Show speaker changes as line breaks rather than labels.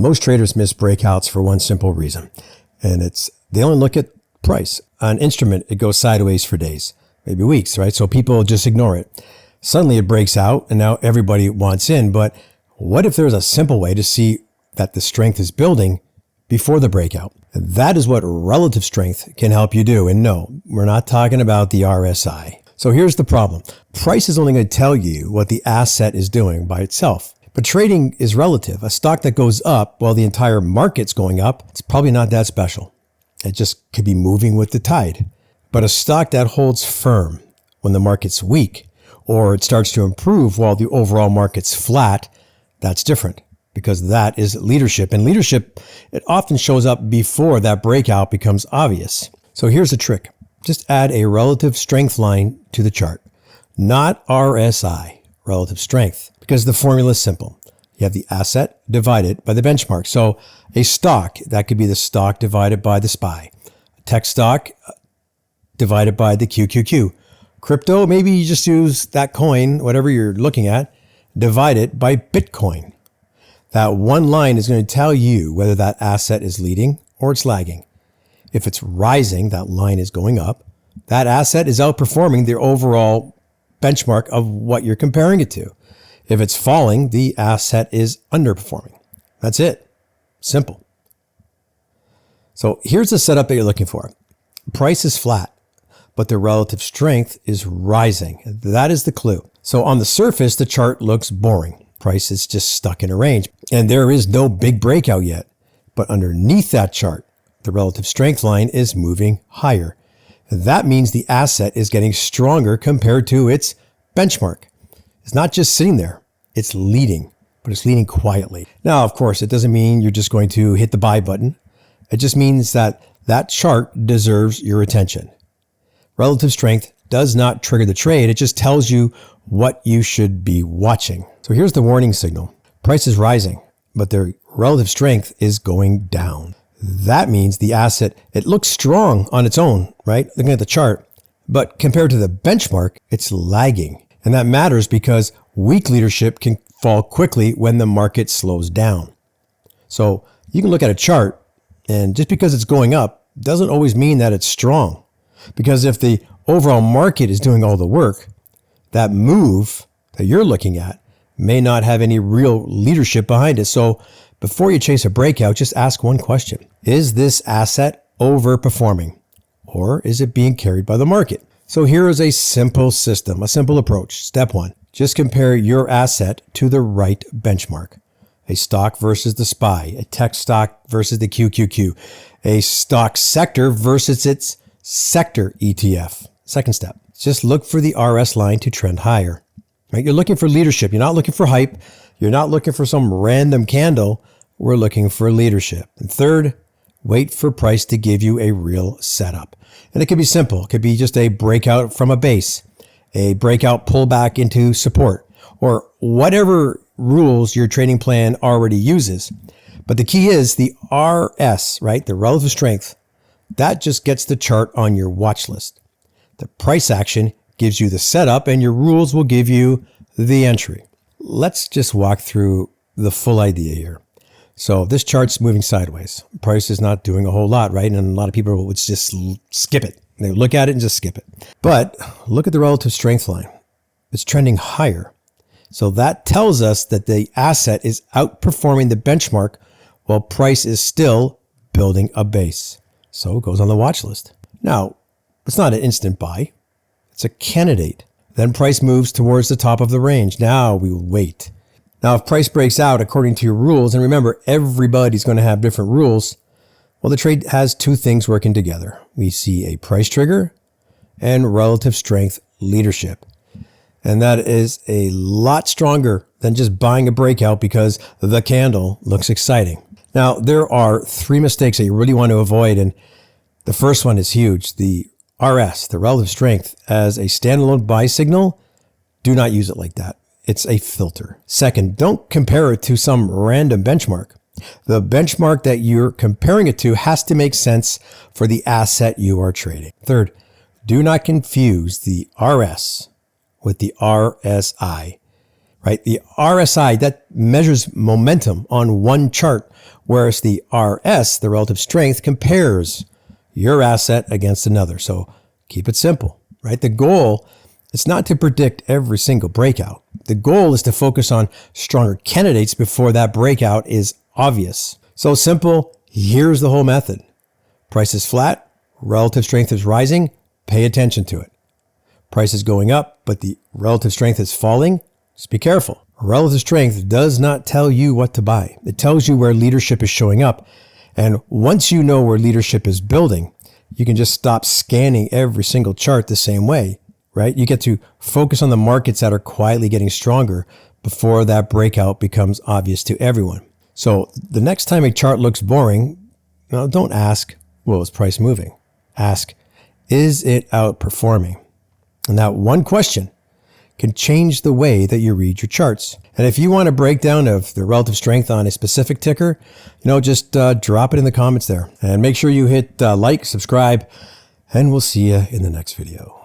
Most traders miss breakouts for one simple reason, and it's they only look at price. On instrument, it goes sideways for days, maybe weeks, right? So people just ignore it. Suddenly it breaks out, and now everybody wants in. But what if there's a simple way to see that the strength is building before the breakout? That is what relative strength can help you do. And no, we're not talking about the RSI. So here's the problem. Price is only going to tell you what the asset is doing by itself. But trading is relative. A stock that goes up while the entire market's going up, it's probably not that special. It just could be moving with the tide. But a stock that holds firm when the market's weak, or it starts to improve while the overall market's flat, that's different, because that is leadership. And leadership, it often shows up before that breakout becomes obvious. So here's the trick. Just add a relative strength line to the chart, not RSI, relative strength, because the formula is simple. You have the asset divided by the benchmark. So a stock, that could be the stock divided by the SPY. A tech stock divided by the QQQ. Crypto, maybe you just use that coin, whatever you're looking at, divide it by Bitcoin. That one line is going to tell you whether that asset is leading or it's lagging. If it's rising, that line is going up. That asset is outperforming the overall benchmark of what you're comparing it to. If it's falling, the asset is underperforming. That's it. Simple. So here's the setup that you're looking for. Price is flat, but the relative strength is rising. That is the clue. So on the surface, the chart looks boring. Price is just stuck in a range, and there is no big breakout yet. But underneath that chart, the relative strength line is moving higher. That means the asset is getting stronger compared to its benchmark. It's not just sitting there, it's leading, but it's leading quietly. Now, of course, it doesn't mean you're just going to hit the buy button. It just means that that chart deserves your attention. Relative strength does not trigger the trade. It just tells you what you should be watching. So here's the warning signal. Price is rising, but the relative strength is going down. That means the asset, it looks strong on its own, right? Looking at the chart, but compared to the benchmark, it's lagging. And that matters because weak leadership can fall quickly when the market slows down. So you can look at a chart, and just because it's going up doesn't always mean that it's strong. Because if the overall market is doing all the work, that move that you're looking at may not have any real leadership behind it. So before you chase a breakout, just ask one question. Is this asset overperforming, or is it being carried by the market? So here is a simple system, a simple approach. Step one, just compare your asset to the right benchmark. A stock versus the SPY, a tech stock versus the QQQ, a stock sector versus its sector ETF. Second step, just look for the RS line to trend higher. Right? You're looking for leadership. You're not looking for hype. You're not looking for some random candle. We're looking for leadership. And third, wait for price to give you a real setup. And it could be simple. It could be just a breakout from a base, a breakout pullback into support, or whatever rules your trading plan already uses. But the key is the RS, right? The relative strength. That just gets the chart on your watch list. The price action gives you the setup, and your rules will give you the entry. Let's just walk through the full idea here. So this chart's moving sideways. Price is not doing a whole lot, right? And a lot of people would just skip it. They look at it and just skip it. But look at the relative strength line. It's trending higher. So that tells us that the asset is outperforming the benchmark while price is still building a base. So it goes on the watch list. Now, it's not an instant buy. It's a candidate. Then price moves towards the top of the range. Now we will wait. Now, if price breaks out according to your rules, and remember, everybody's going to have different rules, well, the trade has two things working together. We see a price trigger and relative strength leadership. And that is a lot stronger than just buying a breakout because the candle looks exciting. Now, there are three mistakes that you really want to avoid, and the first one is huge. The RS, the relative strength, as a standalone buy signal, do not use it like that. It's a filter. Second, don't compare it to some random benchmark. The benchmark that you're comparing it to has to make sense for the asset you are trading. Third, do not confuse the RS with the RSI, right? The RSI, that measures momentum on one chart, whereas the RS, the relative strength, compares your asset against another. So keep it simple, right? The goal is not to predict every single breakout. The goal is to focus on stronger candidates before that breakout is obvious. So simple, here's the whole method. Price is flat, relative strength is rising, pay attention to it. Price is going up, but the relative strength is falling, just be careful. Relative strength does not tell you what to buy. It tells you where leadership is showing up. And once you know where leadership is building, you can just stop scanning every single chart the same way, right? You get to focus on the markets that are quietly getting stronger before that breakout becomes obvious to everyone. So the next time a chart looks boring, well, don't ask, well, is price moving? Ask, is it outperforming? And that one question can change the way that you read your charts. And if you want a breakdown of the relative strength on a specific ticker, just drop it in the comments there. And make sure you hit like, subscribe, and we'll see you in the next video.